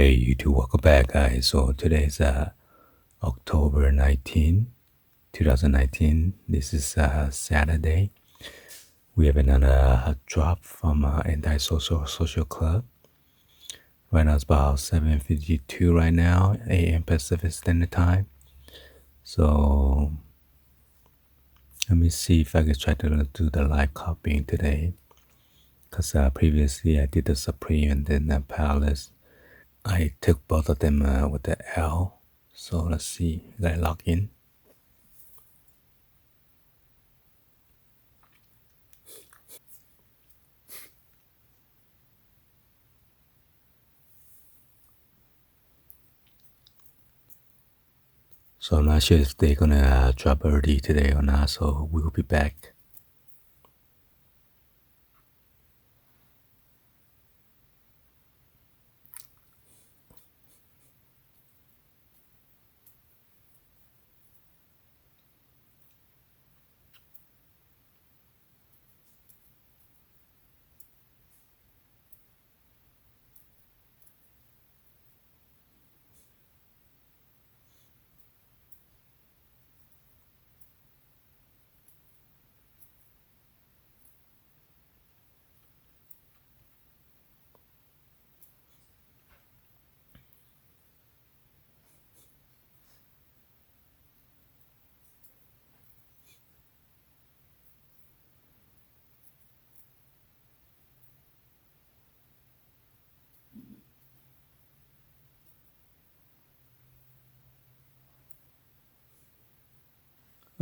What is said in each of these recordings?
Hey YouTube, welcome back guys. So today's October 19, 2019. This is Saturday. We have another drop from Anti-Social Club. Right now it's about 7:52 right now, a.m. Pacific Standard Time. So let me see if I can try to do the live copying today. Because previously I did the Supreme and then the Palace. I took both of them with the L. So let's see, I log in. So I'm not sure if they're gonna drop early today or not, so we will be back.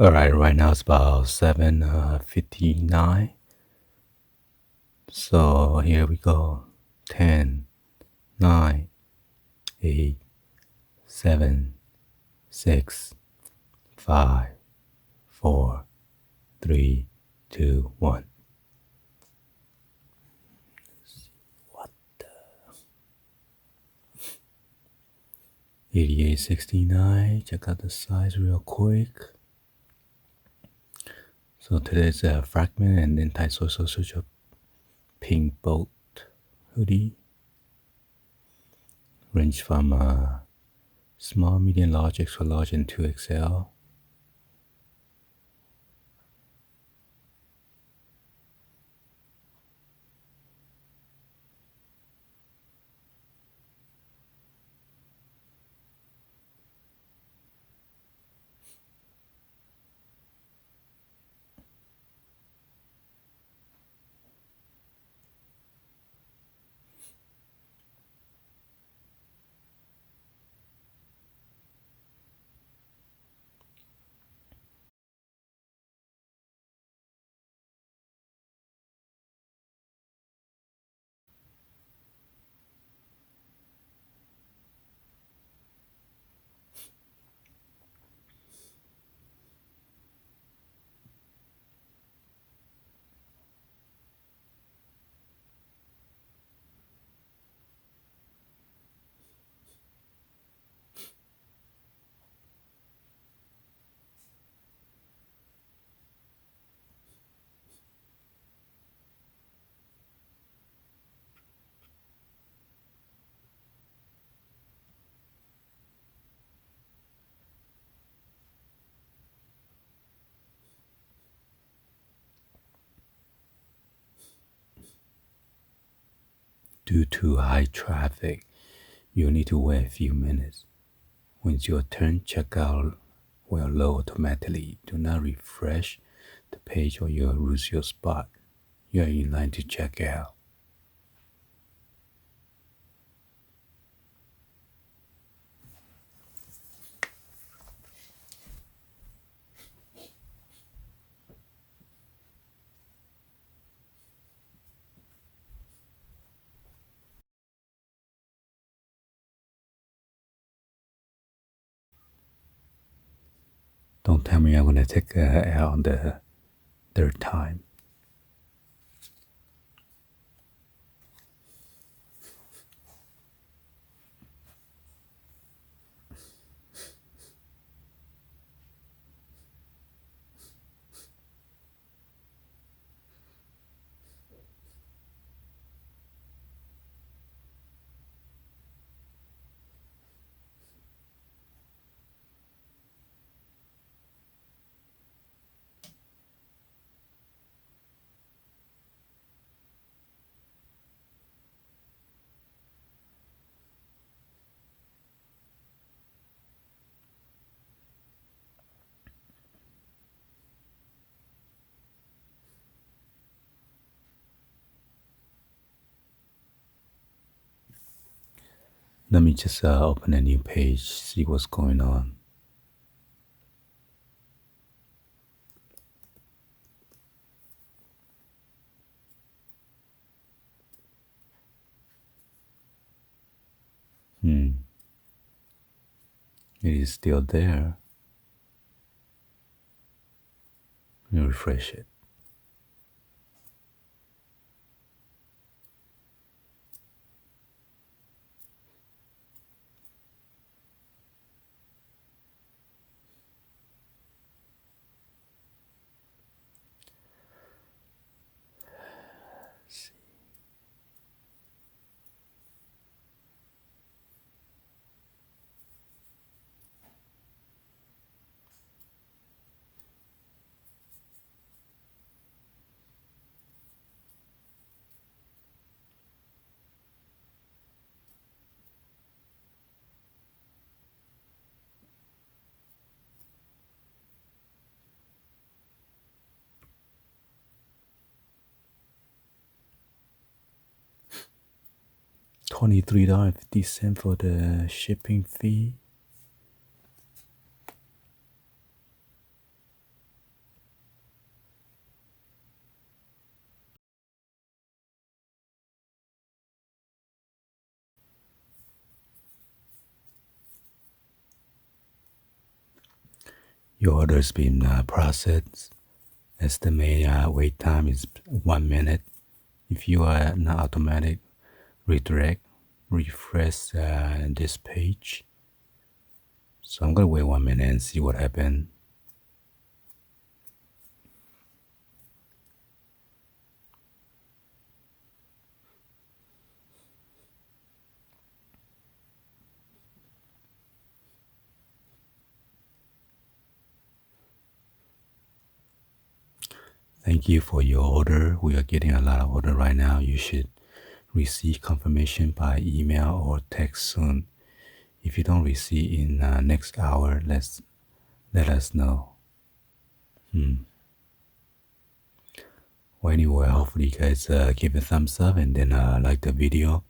Alright, right now it's about 7:59. So here we go. 10, 9, 8, 7, 6, 5, 4, 3, 2, 1. What the 8869. Check out the size real quick. So today's Fragment and Anti-Social pink boat hoodie. Range from small, medium, large, extra large, and 2XL. Due to high traffic, you'll need to wait a few minutes. When it's your turn, checkout will load automatically. Do not refresh the page or you'll lose your spot. You are in line to check out. Don't tell me I'm gonna take out on the third time. Let me just open a new page, see what's going on. It is still there. Let me refresh it. Let's see. $23.50 for the shipping fee. Your order's been processed. Estimated wait time is 1 minute. If you are an automatic redirect, refresh this page. So I'm gonna wait 1 minute and see what happened. Thank you for your order. We are getting a lot of order right now. You should receive confirmation by email or text soon. If you don't receive in next hour, let us know. Well, anyway, hopefully you guys give a thumbs up and then like the video.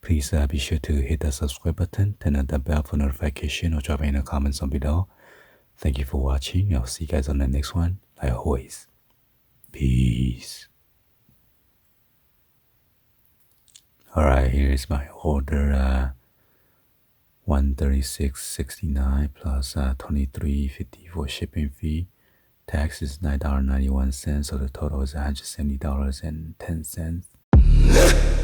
Please be sure to hit the subscribe button, turn on the bell for notification, or drop any comments on below. Thank you for watching. I'll see you guys on the next one. Like always, peace. Alright, here's my order. 136.69 plus 23.50 for shipping fee. Tax is $9.91, so the total is $170.10.